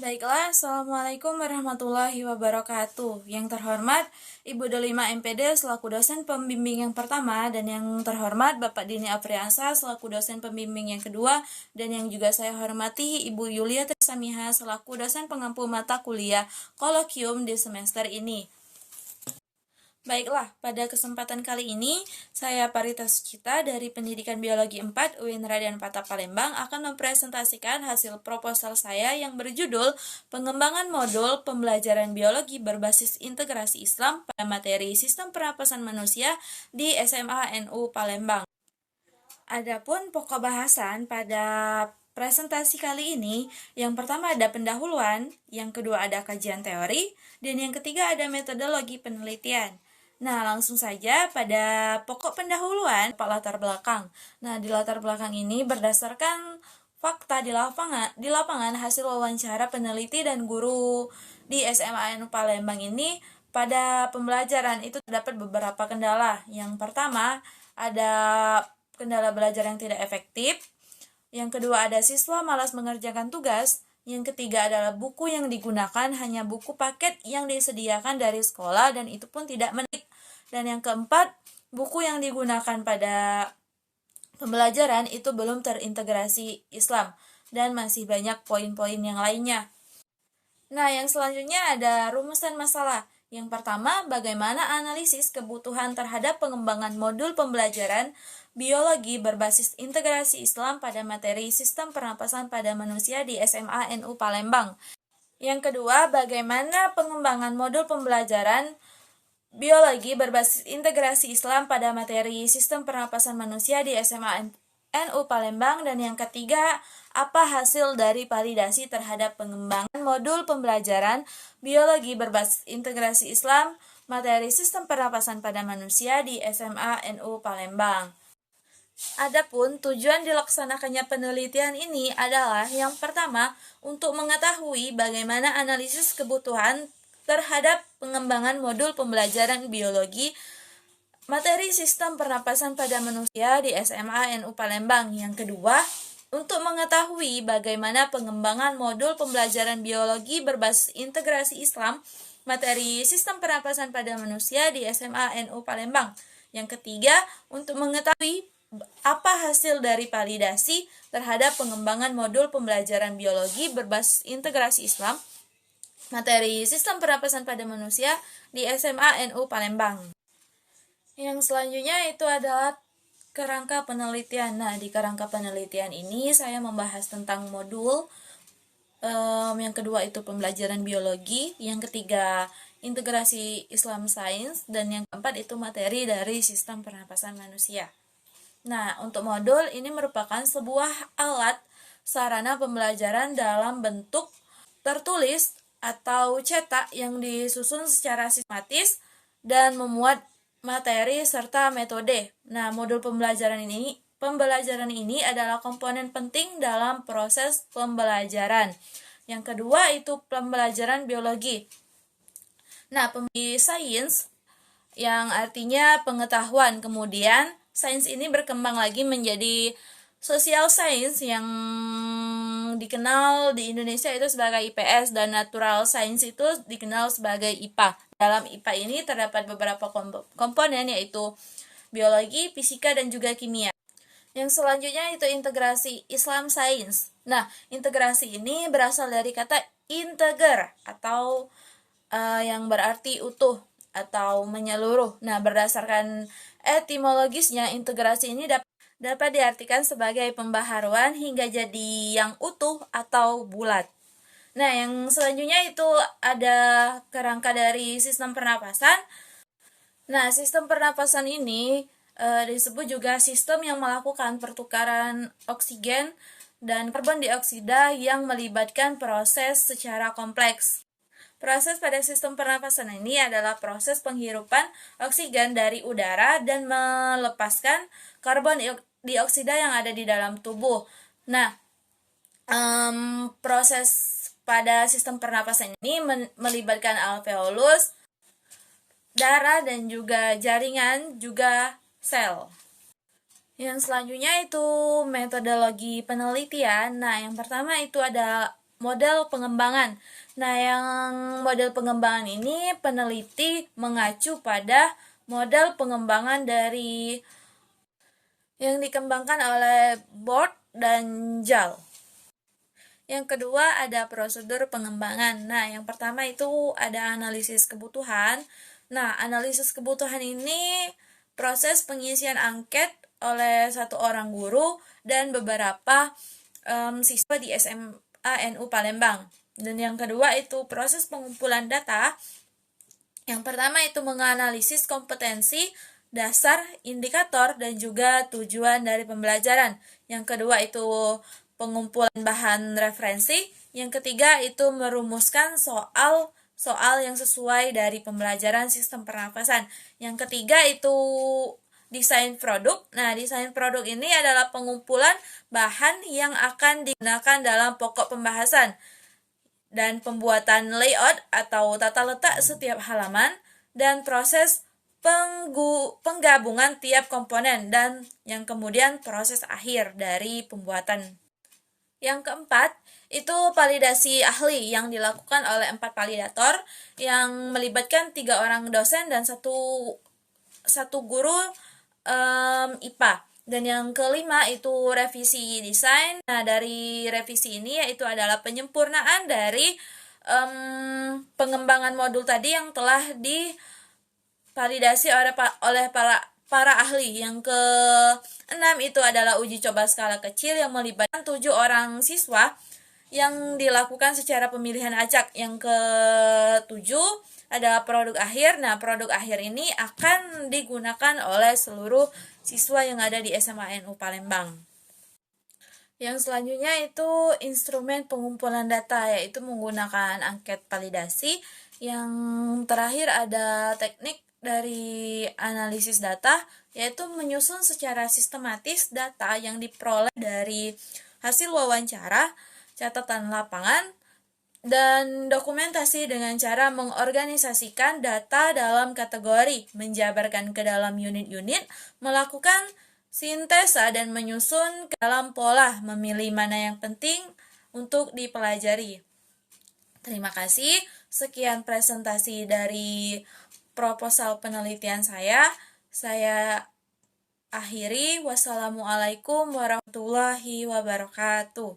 Baiklah, Assalamualaikum warahmatullahi wabarakatuh. Yang terhormat, Ibu Delima MPD selaku dosen pembimbing yang pertama, dan yang terhormat Bapak Dini Afriansa selaku dosen pembimbing yang kedua, dan yang juga saya hormati Ibu Yulia Trisamiha selaku dosen pengampu mata kuliah kolokium di semester ini. Baiklah, pada kesempatan kali ini, saya Parita Sucita dari Pendidikan Biologi 4 UIN Raden Patah Palembang akan mempresentasikan hasil proposal saya yang berjudul Pengembangan Modul Pembelajaran Biologi Berbasis Integrasi Islam pada Materi Sistem Pernapasan Manusia di SMA NU Palembang. Adapun pokok bahasan pada presentasi kali ini, yang pertama ada pendahuluan, yang kedua ada kajian teori, dan yang ketiga ada metodologi penelitian. Nah, langsung saja pada pokok pendahuluan, latar belakang. Nah, di latar belakang ini berdasarkan fakta di lapangan hasil wawancara peneliti dan guru di SMA NU Palembang ini, pada pembelajaran itu terdapat beberapa kendala. Yang pertama, ada kendala belajar yang tidak efektif. Yang kedua ada siswa malas mengerjakan tugas. Yang ketiga adalah buku yang digunakan hanya buku paket yang disediakan dari sekolah dan itu pun tidak menarik. Dan yang keempat, buku yang digunakan pada pembelajaran itu belum terintegrasi Islam dan masih banyak poin-poin yang lainnya. Nah, yang selanjutnya ada rumusan masalah. Yang pertama, bagaimana analisis kebutuhan terhadap pengembangan modul pembelajaran biologi berbasis integrasi Islam pada materi sistem pernapasan pada manusia di SMA NU Palembang. Yang kedua, bagaimana pengembangan modul pembelajaran biologi berbasis integrasi Islam pada materi sistem pernapasan manusia di SMA NU Palembang. Dan yang ketiga, apa hasil dari validasi terhadap pengembangan modul pembelajaran biologi berbasis integrasi Islam materi sistem pernapasan pada manusia di SMA NU Palembang. Adapun tujuan dilaksanakannya penelitian ini adalah yang pertama, untuk mengetahui bagaimana analisis kebutuhan terhadap pengembangan modul pembelajaran biologi materi sistem pernapasan pada manusia di SMA NU Palembang. Yang kedua, untuk mengetahui bagaimana pengembangan modul pembelajaran biologi berbasis integrasi Islam materi sistem pernapasan pada manusia di SMA NU Palembang. Yang ketiga, untuk mengetahui apa hasil dari validasi terhadap pengembangan modul pembelajaran biologi berbasis integrasi Islam materi sistem pernapasan pada manusia di SMA NU Palembang. Yang selanjutnya itu adalah kerangka penelitian. Nah, di kerangka penelitian ini saya membahas tentang modul. Yang kedua itu pembelajaran biologi, yang ketiga integrasi Islam Sains, dan yang keempat itu materi dari sistem pernapasan manusia. Nah, untuk modul ini merupakan sebuah alat sarana pembelajaran dalam bentuk tertulis atau cetak yang disusun secara sistematis dan memuat materi serta metode. Nah, modul pembelajaran ini adalah komponen penting dalam proses pembelajaran. Yang kedua itu pembelajaran biologi. Nah, sains yang artinya pengetahuan. Kemudian sains ini berkembang lagi menjadi social science yang dikenal di Indonesia itu sebagai IPS, dan natural science itu dikenal sebagai IPA. Dalam IPA ini terdapat beberapa komponen yaitu biologi, fisika, dan juga kimia. Yang selanjutnya itu integrasi Islam Science. Nah, integrasi ini berasal dari kata integer atau yang berarti utuh atau menyeluruh. Nah, berdasarkan etimologisnya, integrasi ini dapat diartikan sebagai pembaharuan hingga jadi yang utuh atau bulat. Nah, yang selanjutnya itu ada kerangka dari sistem pernapasan. Nah, sistem pernapasan ini disebut juga sistem yang melakukan pertukaran oksigen dan karbon dioksida yang melibatkan proses secara kompleks. Proses pada sistem pernapasan ini adalah proses penghirupan oksigen dari udara dan melepaskan karbon dioksida yang ada di dalam tubuh. Nah, proses pada sistem pernapasan ini melibatkan alveolus, darah, dan juga jaringan, juga sel. Yang selanjutnya itu metodologi penelitian. Nah, yang pertama itu ada model pengembangan. Nah, yang model pengembangan ini peneliti mengacu pada model pengembangan dari yang dikembangkan oleh Board dan JAL. Yang kedua ada prosedur pengembangan. Nah, yang pertama itu ada analisis kebutuhan. Nah, analisis kebutuhan ini proses pengisian angket oleh satu orang guru dan beberapa siswa di SMA NU Palembang. Dan yang kedua itu proses pengumpulan data. Yang pertama itu menganalisis kompetensi, dasar, indikator, dan juga tujuan dari pembelajaran. Yang kedua itu pengumpulan bahan referensi. Yang ketiga itu merumuskan soal yang sesuai dari pembelajaran sistem pernafasan. Yang ketiga itu desain produk. Nah, desain produk ini adalah pengumpulan bahan yang akan digunakan dalam pokok pembahasan dan pembuatan layout atau tata letak setiap halaman dan proses penggabungan tiap komponen dan yang kemudian proses akhir dari pembuatan. Yang keempat, itu validasi ahli yang dilakukan oleh 4 validator yang melibatkan 3 orang dosen dan satu guru IPA. Dan yang kelima itu revisi desain. Nah, dari revisi ini yaitu adalah penyempurnaan dari pengembangan modul tadi yang telah divalidasi oleh para ahli. Yang keenam itu adalah uji coba skala kecil yang melibatkan 7 orang siswa yang dilakukan secara pemilihan acak. Yang ketujuh adalah produk akhir. Nah, produk akhir ini akan digunakan oleh seluruh siswa yang ada di SMA NU Palembang. Yang selanjutnya itu instrumen pengumpulan data, yaitu menggunakan angket validasi. Yang terakhir ada teknik dari analisis data, yaitu menyusun secara sistematis data yang diperoleh dari hasil wawancara, catatan lapangan, dan dokumentasi dengan cara mengorganisasikan data dalam kategori, menjabarkan ke dalam unit-unit, melakukan sintesa dan menyusun ke dalam pola, memilih mana yang penting untuk dipelajari. Terima kasih. Sekian presentasi dari proposal penelitian saya. Saya akhiri. Wassalamualaikum warahmatullahi wabarakatuh.